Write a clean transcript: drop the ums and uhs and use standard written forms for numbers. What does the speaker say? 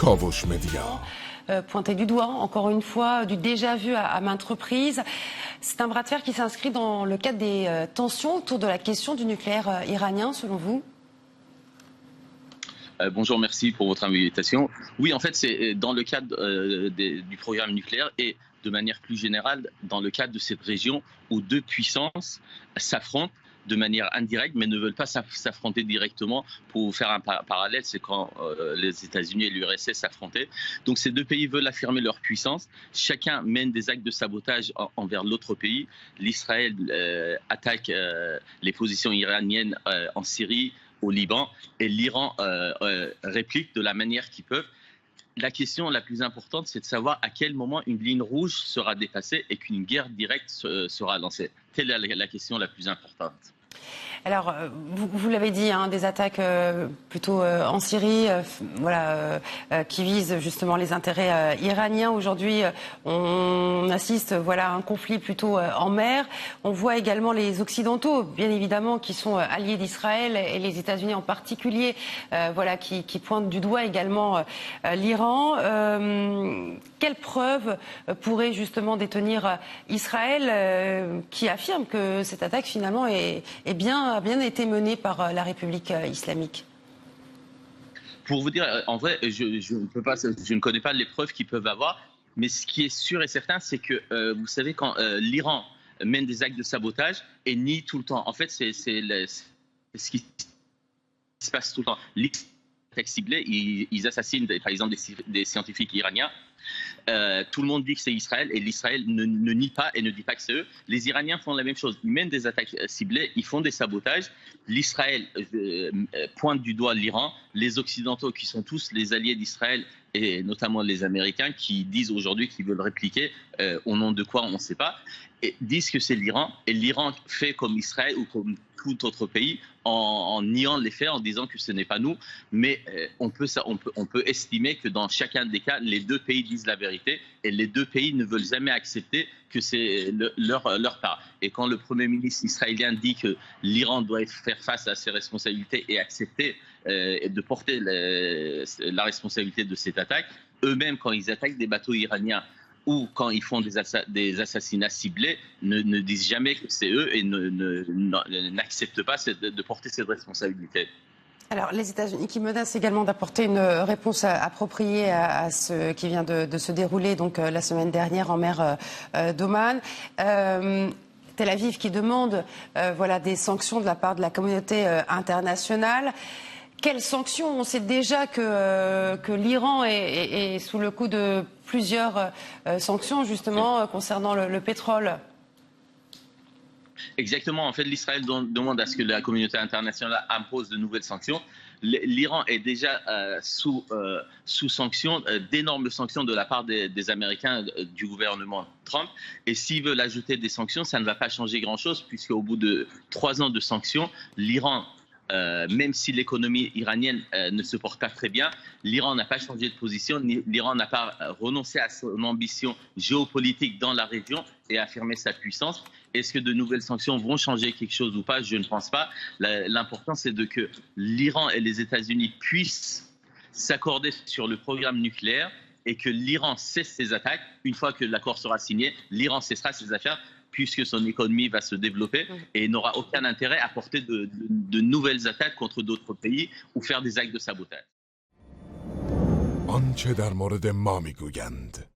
کاوش مدیا Pointé du doigt, encore une fois, du déjà vu à maintes reprises. C'est un bras de fer qui s'inscrit dans le cadre des tensions autour de la question du nucléaire iranien, selon vous? Bonjour, merci pour votre invitation. Oui, en fait, c'est dans le cadre du programme nucléaire et de manière plus générale, dans le cadre de cette région où deux puissances s'affrontent de manière indirecte, mais ne veulent pas s'affronter directement. Pour vous faire un parallèle, c'est quand les États-Unis et l'URSS s'affrontaient. Donc ces deux pays veulent affirmer leur puissance. Chacun mène des actes de sabotage envers l'autre pays. L'Israël attaque les positions iraniennes en Syrie, au Liban, et l'Iran réplique de la manière qu'ils peuvent. La question la plus importante, c'est de savoir à quel moment une ligne rouge sera dépassée et qu'une guerre directe sera lancée. Telle est la question la plus importante. Alors, vous l'avez dit, hein, des attaques plutôt en Syrie, qui visent justement les intérêts iraniens. Aujourd'hui, on assiste à un conflit plutôt en mer. On voit également les Occidentaux, bien évidemment, qui sont alliés d'Israël, et les États-Unis en particulier, qui pointent du doigt également l'Iran. Quelle preuve pourrait justement détenir Israël, qui affirme que cette attaque finalement a bien été menée par la République islamique? Pour vous dire, en vrai, je ne connais pas les preuves qu'ils peuvent avoir, mais ce qui est sûr et certain, c'est que, vous savez, quand l'Iran mène des actes de sabotage et nie tout le temps, en fait, c'est ce qui se passe tout le temps. Les attaques ciblées, ils assassinent, par exemple, des scientifiques iraniens. Tout le monde dit que c'est Israël et l'Israël ne nie pas et ne dit pas que c'est eux. Les Iraniens font la même chose. Ils mènent des attaques ciblées, ils font des sabotages. L'Israël pointe du doigt l'Iran. Les Occidentaux, qui sont tous les alliés d'Israël, et notamment les Américains, qui disent aujourd'hui qu'ils veulent répliquer, au nom de quoi on ne sait pas, et disent que c'est l'Iran. Et l'Iran fait comme Israël ou comme tout autre pays en niant les faits, en disant que ce n'est pas nous. Mais on peut estimer que dans chacun des cas, les deux pays disent la vérité et les deux pays ne veulent jamais accepter que c'est leur part. Et quand le Premier ministre israélien dit que l'Iran doit faire face à ses responsabilités et accepter de porter la responsabilité de cette attaque, eux-mêmes, quand ils attaquent des bateaux iraniens ou quand ils font des assassinats ciblés, ne disent jamais que c'est eux et n'acceptent pas de porter cette responsabilité. Alors, les États-Unis qui menacent également d'apporter une réponse appropriée à ce qui vient de se dérouler donc la semaine dernière en mer d'Oman. Tel Aviv qui demande des sanctions de la part de la communauté internationale. Quelles sanctions? On sait déjà que l'Iran est sous le coup de plusieurs sanctions justement concernant le pétrole. Exactement. En fait, l'Israël demande à ce que la communauté internationale impose de nouvelles sanctions. L'Iran est déjà sous sanctions, d'énormes sanctions de la part des Américains, du gouvernement Trump. Et s'ils veulent ajouter des sanctions, ça ne va pas changer grand-chose, puisqu'au bout de 3 ans de sanctions, l'Iran, même si l'économie iranienne ne se porte pas très bien, l'Iran n'a pas changé de position, l'Iran n'a pas renoncé à son ambition géopolitique dans la région et affirmé sa puissance. Est-ce que de nouvelles sanctions vont changer quelque chose ou pas? Je ne pense pas. L'important, c'est que l'Iran et les États-Unis puissent s'accorder sur le programme nucléaire et que l'Iran cesse ses attaques. Une fois que l'accord sera signé, l'Iran cessera ses affaires, puisque son économie va se développer et n'aura aucun intérêt à porter de nouvelles attaques contre d'autres pays ou faire des actes de sabotage. آنچه در مورد ما میگویند